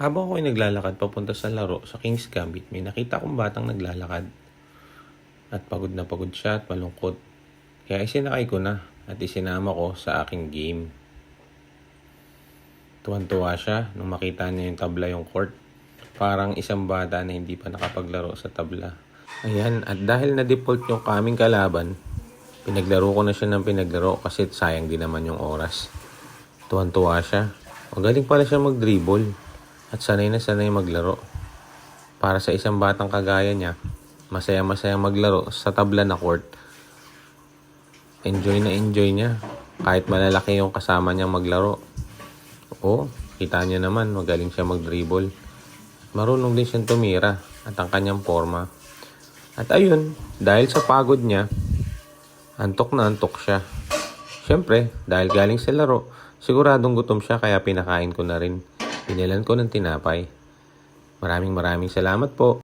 Habang ako'y naglalakad papunta sa laro sa King's Gambit, may nakita akong batang naglalakad. At pagod na pagod siya at malungkot. Kaya isinakay ko na at isinama ko sa aking game. Tuwan-tuwa siya nung makita niya yung tabla yung court. Parang isang bata na hindi pa nakapaglaro sa tabla. Ayan, at dahil na-default yung kaming kalaban, pinaglaro ko na siya ng pinaglaro kasi sayang din naman yung oras. Tuwan-tuwa siya. Magaling pala siya mag-dribble at sanay na sanay maglaro. Para sa isang batang kagaya niya, masaya-masaya maglaro sa tabla na court. Enjoy na enjoy niya kahit malalaki yung kasama niyang maglaro. Oo, kita niyo naman, magaling siya mag-dribble. Marunong din siyang tumira at ang kanyang forma. At ayun, dahil sa pagod niya, antok na antok siya. Siyempre, dahil galing sa laro, siguradong gutom siya kaya pinakain ko na rin. Pinilan ko ng tinapay. Maraming salamat po.